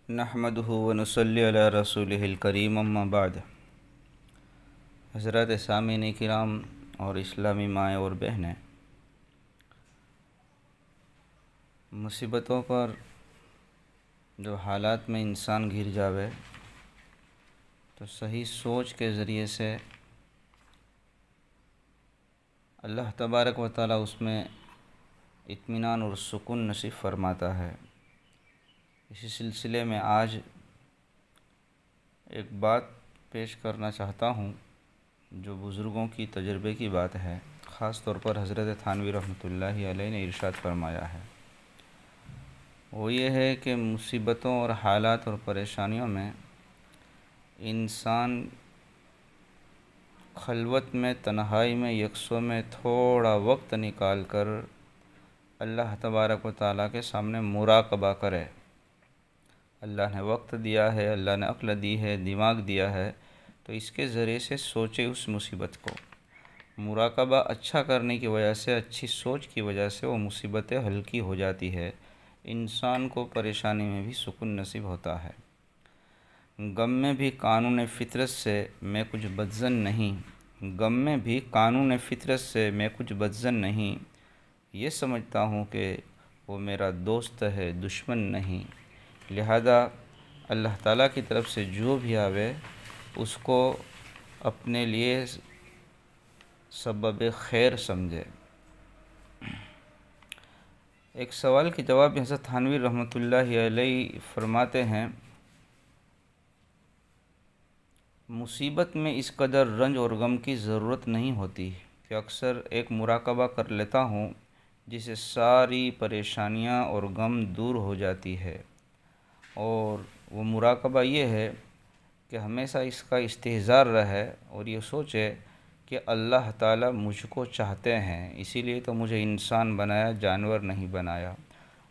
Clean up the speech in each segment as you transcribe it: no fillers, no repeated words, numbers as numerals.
نحمدہ ونصلی علی رسولہ الکریم اما بعد۔ حضرات سامعین کرام اور اسلامی مائیں اور بہنیں، مصیبتوں پر جو حالات میں انسان گر جاوے تو صحیح سوچ کے ذریعے سے اللہ تبارک و تعالی اس میں اطمینان اور سکون نصیب فرماتا ہے۔ اسی سلسلے میں آج ایک بات پیش کرنا چاہتا ہوں جو بزرگوں کی تجربے کی بات ہے، خاص طور پر حضرت تھانوی رحمۃ اللہ علیہ نے ارشاد فرمایا ہے۔ وہ یہ ہے کہ مصیبتوں اور حالات اور پریشانیوں میں انسان خلوت میں، تنہائی میں، یکسو میں تھوڑا وقت نکال کر اللہ تبارک و تعالیٰ کے سامنے مراقبہ کرے۔ اللہ نے وقت دیا ہے، اللہ نے عقل دی ہے، دماغ دیا ہے، تو اس کے ذریعے سے سوچے اس مصیبت کو۔ مراقبہ اچھا کرنے کی وجہ سے، اچھی سوچ کی وجہ سے وہ مصیبتیں ہلکی ہو جاتی ہے، انسان کو پریشانی میں بھی سکون نصیب ہوتا ہے۔ غم میں بھی قانون فطرت سے میں کچھ بدظن نہیں، غم میں بھی قانون فطرت سے میں کچھ بدظن نہیں، یہ سمجھتا ہوں کہ وہ میرا دوست ہے، دشمن نہیں۔ لہذا اللہ تعالیٰ کی طرف سے جو بھی آوے اس کو اپنے لیے سبب خیر سمجھے۔ ایک سوال کے جواب میں حضرت تھانوی رحمۃ اللہ علیہ فرماتے ہیں، مصیبت میں اس قدر رنج اور غم کی ضرورت نہیں ہوتی کہ اکثر ایک مراقبہ کر لیتا ہوں جس سے ساری پریشانیاں اور غم دور ہو جاتی ہے، اور وہ مراقبہ یہ ہے کہ ہمیشہ اس کا استحضار رہے اور یہ سوچے کہ اللہ تعالیٰ مجھ کو چاہتے ہیں، اسی لیے تو مجھے انسان بنایا، جانور نہیں بنایا۔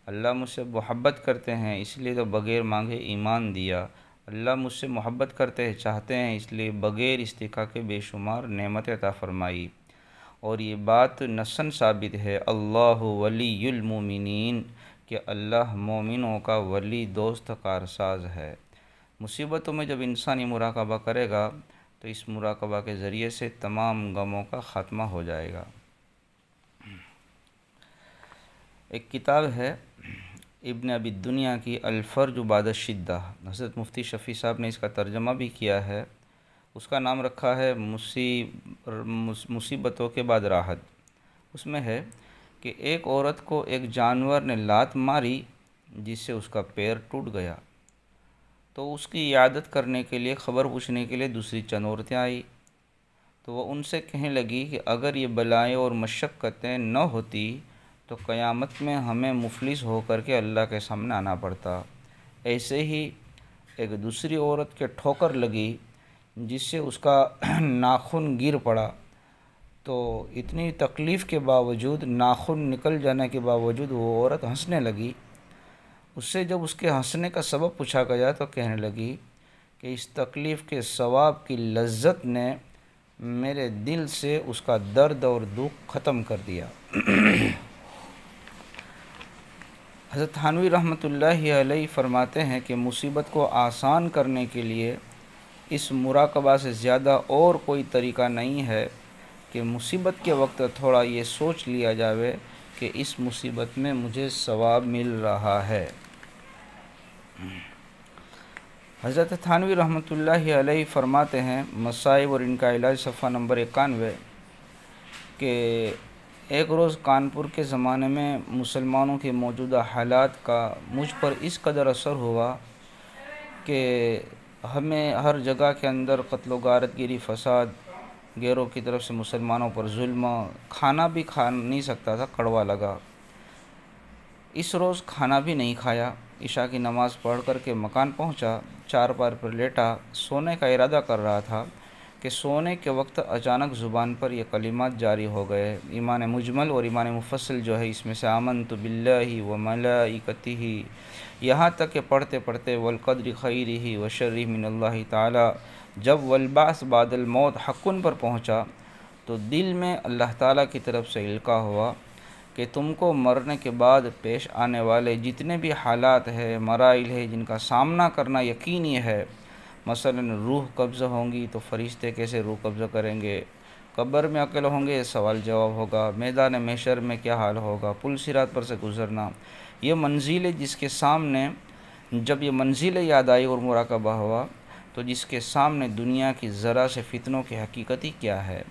اللہ مجھ سے محبت کرتے ہیں، اس لیے تو بغیر مانگے ایمان دیا۔ اللہ مجھ سے محبت کرتے ہیں، چاہتے ہیں، اس لیے بغیر استحقاق کے بے شمار نعمت عطا فرمائی۔ اور یہ بات نصاً ثابت ہے، اللہ ولی المومنین، کہ اللہ مومنوں کا ولی، دوست، کارساز ہے۔ مصیبتوں میں جب انسان یہ مراقبہ کرے گا تو اس مراقبہ کے ذریعے سے تمام غموں کا خاتمہ ہو جائے گا۔ ایک کتاب ہے ابن ابی الدنیا کی الفرج بعد الشدہ، حضرت مفتی شفیع صاحب نے اس کا ترجمہ بھی کیا ہے، اس کا نام رکھا ہے مصیبتوں کے بعد راحت۔ اس میں ہے کہ ایک عورت کو ایک جانور نے لات ماری جس سے اس کا پیر ٹوٹ گیا، تو اس کی عیادت کرنے کے لیے، خبر پوچھنے کے لیے دوسری چند عورتیں آئی، تو وہ ان سے کہنے لگی کہ اگر یہ بلائیں اور مشقتیں نہ ہوتی تو قیامت میں ہمیں مفلس ہو کر کے اللہ کے سامنے آنا پڑتا۔ ایسے ہی ایک دوسری عورت کے ٹھوکر لگی جس سے اس کا ناخن گر پڑا، تو اتنی تکلیف کے باوجود، ناخن نکل جانے کے باوجود وہ عورت ہنسنے لگی۔ اس سے جب اس کے ہنسنے کا سبب پوچھا گیا تو کہنے لگی کہ اس تکلیف کے ثواب کی لذت نے میرے دل سے اس کا درد اور دکھ ختم کر دیا۔ حضرت تھانوی رحمۃ اللہ علیہ فرماتے ہیں کہ مصیبت کو آسان کرنے کے لیے اس مراقبہ سے زیادہ اور کوئی طریقہ نہیں ہے کہ مصیبت کے وقت تھوڑا یہ سوچ لیا جاوے کہ اس مصیبت میں مجھے ثواب مل رہا ہے۔ حضرت تھانوی رحمۃ اللہ علیہ فرماتے ہیں، مصائب اور ان کا علاج، صفحہ نمبر 91، کہ ایک روز کانپور کے زمانے میں مسلمانوں کے موجودہ حالات کا مجھ پر اس قدر اثر ہوا کہ ہمیں ہر جگہ کے اندر قتل و غارت گیری، فساد، غیروں کی طرف سے مسلمانوں پر ظلم، کھانا بھی کھا نہیں سکتا تھا، کڑوا لگا۔ اس روز کھانا بھی نہیں کھایا، عشاء کی نماز پڑھ کر کے مکان پہنچا، چارپائی پر لیٹا، سونے کا ارادہ کر رہا تھا کہ سونے کے وقت اچانک زبان پر یہ کلمات جاری ہو گئے۔ ایمان مجمل اور ایمان مفصل جو ہے اس میں سے آمنت باللہ وملائکتہ، یہاں تک کہ پڑھتے پڑھتے والقدر خیرہ وشرہ من اللہ تعالی، جب والبعث بعد الموت حق پر پہنچا تو دل میں اللہ تعالیٰ کی طرف سے القاء ہوا کہ تم کو مرنے کے بعد پیش آنے والے جتنے بھی حالات ہیں، مراحل ہیں، جن کا سامنا کرنا یقینی ہے، مثلا روح قبضہ ہوں گی تو فرشتے کیسے روح قبضہ کریں گے، قبر میں عقل ہوں گے سوال جواب ہوگا، میدان محشر میں کیا حال ہوگا، پل صراط پر سے گزرنا، یہ منزلیں جس کے سامنے، جب یہ منزلیں یاد آئی اور مراقبہ ہوا تو جس کے سامنے دنیا کی ذرا سے فتنوں کی حقیقت ہی کیا ہے،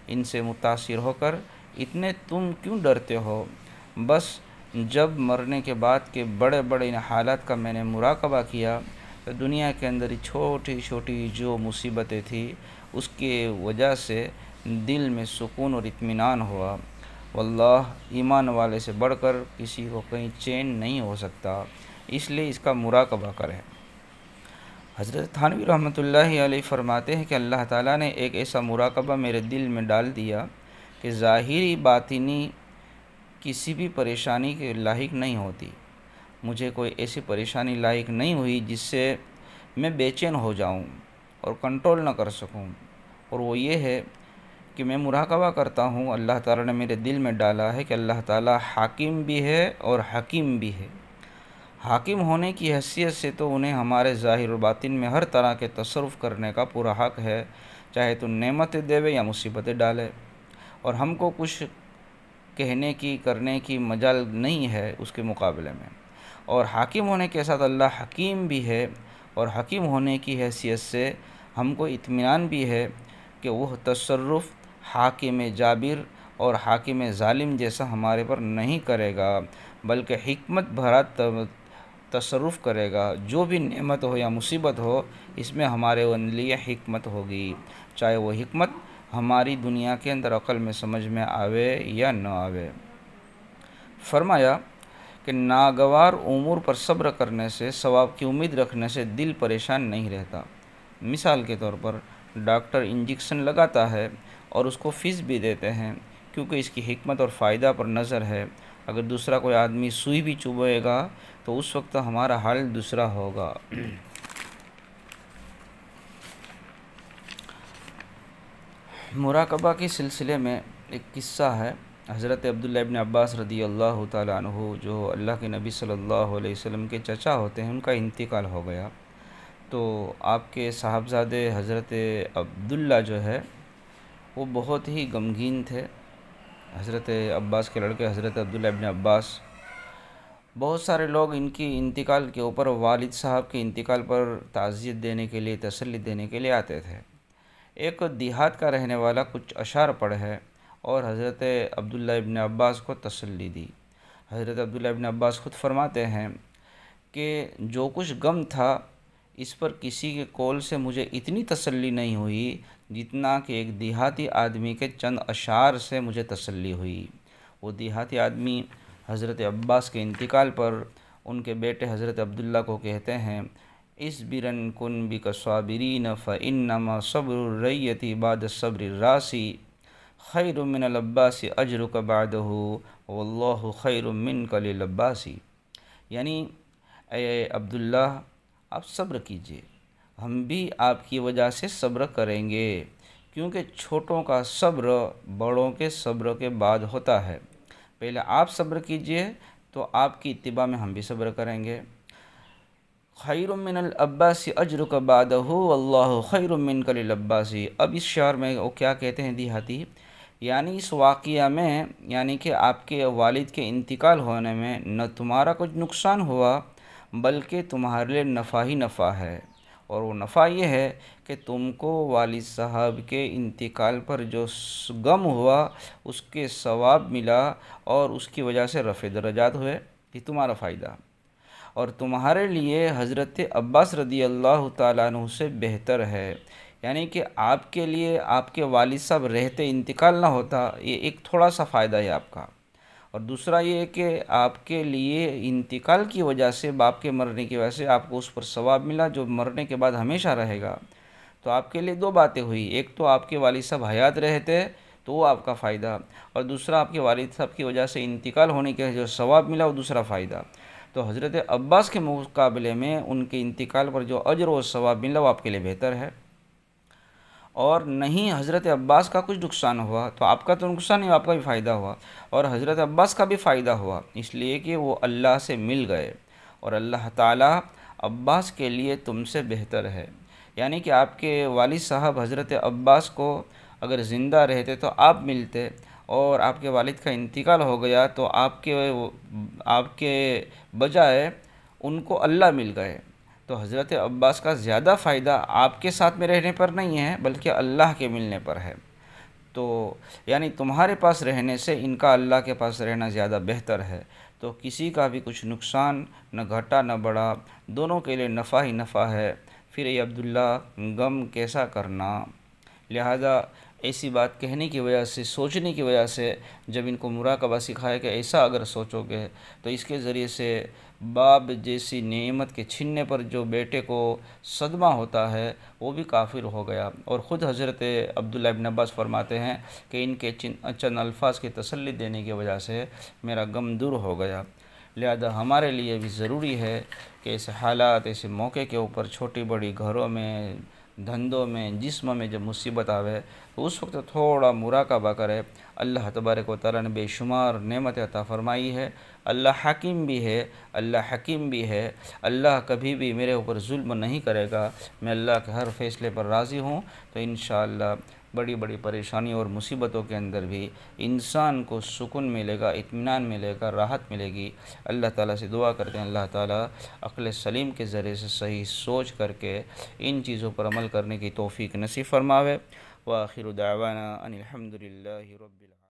ان سے متاثر ہو کر اتنے تم کیوں ڈرتے ہو؟ بس جب مرنے کے بعد کے بڑے بڑے ان حالات کا میں نے مراقبہ کیا تو دنیا کے اندر چھوٹی چھوٹی جو مصیبتیں تھیں اس کی وجہ سے دل میں سکون اور اطمینان ہوا۔ واللہ ایمان والے سے بڑھ کر کسی کو کہیں چین نہیں ہو سکتا، اس لیے اس کا مراقبہ کریں۔ حضرت تھانوی رحمۃ اللہ علیہ فرماتے ہیں کہ اللہ تعالیٰ نے ایک ایسا مراقبہ میرے دل میں ڈال دیا کہ ظاہری باطنی کسی بھی پریشانی کے لاحق نہیں ہوتی، مجھے کوئی ایسی پریشانی لاحق نہیں ہوئی جس سے میں بے چین ہو جاؤں اور کنٹرول نہ کر سکوں، اور وہ یہ ہے کہ میں مراقبہ کرتا ہوں، اللہ تعالیٰ نے میرے دل میں ڈالا ہے کہ اللہ تعالیٰ حاکم بھی ہے اور حکیم بھی ہے۔ حاکم ہونے کی حیثیت سے تو انہیں ہمارے ظاہر و باطن میں ہر طرح کے تصرف کرنے کا پورا حق ہے، چاہے تو نعمتیں دے یا مصیبتیں ڈالے، اور ہم کو کچھ کہنے کی کرنے کی مجال نہیں ہے اس کے مقابلے میں۔ اور حاکم ہونے کے ساتھ اللہ حکیم بھی ہے، اور حکیم ہونے کی حیثیت سے ہم کو اطمینان بھی ہے کہ وہ تصرف حاکم جابر اور حاکم ظالم جیسا ہمارے پر نہیں کرے گا، بلکہ حکمت بھرا تصرف کرے گا۔ جو بھی نعمت ہو یا مصیبت ہو اس میں ہمارے لیے حکمت ہوگی، چاہے وہ حکمت ہماری دنیا کے اندر عقل میں سمجھ میں آوے یا نہ آوے۔ فرمایا کہ ناگوار امور پر صبر کرنے سے، ثواب کی امید رکھنے سے دل پریشان نہیں رہتا۔ مثال کے طور پر ڈاکٹر انجیکشن لگاتا ہے اور اس کو فیس بھی دیتے ہیں کیونکہ اس کی حکمت اور فائدہ پر نظر ہے۔ اگر دوسرا کوئی آدمی سوئی بھی چبھائے گا تو اس وقت ہمارا حال دوسرا ہوگا۔ مراقبہ کے سلسلے میں ایک قصہ ہے۔ حضرت عبداللہ ابن عباس رضی اللہ تعالیٰ عنہ جو اللہ کے نبی صلی اللہ علیہ وسلم کے چچا ہوتے ہیں، ان کا انتقال ہو گیا، تو آپ کے صاحبزادے حضرت عبداللہ جو ہے وہ بہت ہی غمگین تھے۔ حضرت عباس کے لڑکے حضرت عبداللہ ابن عباس، بہت سارے لوگ ان کی انتقال کے اوپر، والد صاحب کے انتقال پر تعزیت دینے کے لیے، تسلی دینے کے لیے آتے تھے۔ ایک دیہات کا رہنے والا کچھ اشعار پڑھے اور حضرت عبداللہ ابن عباس کو تسلی دی۔ حضرت عبداللہ ابن عباس خود فرماتے ہیں کہ جو کچھ غم تھا اس پر کسی کے قول سے مجھے اتنی تسلی نہیں ہوئی جتنا کہ ایک دیہاتی آدمی کے چند اشعار سے مجھے تسلی ہوئی۔ وہ دیہاتی آدمی حضرت عباس کے انتقال پر ان کے بیٹے حضرت عبداللہ کو کہتے ہیں، اصبرن کن بک صابرین فانما صبر الریۃ بعد صبر الراسی خیر من العباس اجرک بعدہ واللہ خیر منک للعباسی۔ یعنی اے عبداللہ آپ صبر کیجئے، ہم بھی آپ کی وجہ سے صبر کریں گے، کیونکہ چھوٹوں کا صبر بڑوں کے صبر کے بعد ہوتا ہے۔ پہلے آپ صبر کیجئے تو آپ کی اتباع میں ہم بھی صبر کریں گے۔ خیر من العباس اجرک بعدہ واللہ خیر منک للعباسی۔ اب اس شعر میں وہ کیا کہتے ہیں دیہاتی، یعنی اس واقعہ میں، یعنی کہ آپ کے والد کے انتقال ہونے میں نہ تمہارا کچھ نقصان ہوا بلکہ تمہارے لیے نفع ہی نفع ہے، اور وہ نفع یہ ہے کہ تم کو والد صاحب کے انتقال پر جو غم ہوا اس کے ثواب ملا اور اس کی وجہ سے رفع درجات ہوئے، یہ تمہارا فائدہ، اور تمہارے لیے حضرت عباس رضی اللہ تعالیٰ عنہ سے بہتر ہے۔ یعنی کہ آپ کے لیے آپ کے والد صاحب رہتے انتقال نہ ہوتا، یہ ایک تھوڑا سا فائدہ ہے آپ کا، اور دوسرا یہ کہ آپ کے لیے انتقال کی وجہ سے، باپ کے مرنے کی وجہ سے آپ کو اس پر ثواب ملا جو مرنے کے بعد ہمیشہ رہے گا۔ تو آپ کے لیے دو باتیں ہوئی، ایک تو آپ کے والد صاحب حیات رہتے تو وہ آپ کا فائدہ، اور دوسرا آپ کے والد صاحب کی وجہ سے انتقال ہونے کے جو ثواب ملا وہ دوسرا فائدہ۔ تو حضرت عباس کے مقابلے میں ان کے انتقال پر جو اجر و ثواب ملا وہ آپ کے لیے بہتر ہے۔ اور نہیں حضرت عباس کا کچھ نقصان ہوا، تو آپ کا تو نقصان نہیں، آپ کا بھی فائدہ ہوا، اور حضرت عباس کا بھی فائدہ ہوا، اس لیے کہ وہ اللہ سے مل گئے، اور اللہ تعالیٰ عباس کے لیے تم سے بہتر ہے۔ یعنی کہ آپ کے والد صاحب حضرت عباس کو اگر زندہ رہتے تو آپ ملتے، اور آپ کے والد کا انتقال ہو گیا تو آپ کے بجائے ان کو اللہ مل گئے۔ تو حضرت عباس کا زیادہ فائدہ آپ کے ساتھ میں رہنے پر نہیں ہے، بلکہ اللہ کے ملنے پر ہے۔ تو یعنی تمہارے پاس رہنے سے ان کا اللہ کے پاس رہنا زیادہ بہتر ہے۔ تو کسی کا بھی کچھ نقصان نہ گھٹا نہ بڑھا، دونوں کے لیے نفع ہی نفع ہے۔ پھر اے عبداللہ غم کیسا کرنا؟ لہذا ایسی بات کہنے کی وجہ سے، سوچنے کی وجہ سے، جب ان کو مراقبہ سکھایا کہ ایسا اگر سوچو گے تو اس کے ذریعے سے باپ جیسی نعمت کے چھننے پر جو بیٹے کو صدمہ ہوتا ہے وہ بھی کافر ہو گیا۔ اور خود حضرت عبداللہ ابن عباس فرماتے ہیں کہ ان کے چند الفاظ کی تسلی دینے کی وجہ سے میرا غم دور ہو گیا۔ لہذا ہمارے لیے بھی ضروری ہے کہ ایسے حالات، ایسے موقع کے اوپر چھوٹی بڑی گھروں میں، دھندوں میں، جسم میں جب مصیبت آوے تو اس وقت تھوڑا مراقبہ کرے۔ اللہ تبارک و تعالیٰ نے بے شمار نعمت عطا فرمائی ہے، اللہ حکیم بھی ہے، اللہ حکیم بھی ہے، اللہ کبھی بھی میرے اوپر ظلم نہیں کرے گا، میں اللہ کے ہر فیصلے پر راضی ہوں۔ تو انشاءاللہ بڑی بڑی پریشانیوں اور مصیبتوں کے اندر بھی انسان کو سکون ملے گا، اطمینان ملے گا، راحت ملے گی۔ اللہ تعالیٰ سے دعا کرتے ہیں اللہ تعالیٰ عقل سلیم کے ذریعے سے صحیح سوچ کر کے ان چیزوں پر عمل کرنے کی توفیق نصیب فرماوے۔ وآخر دعوانا ان الحمد للہ رب العالمین۔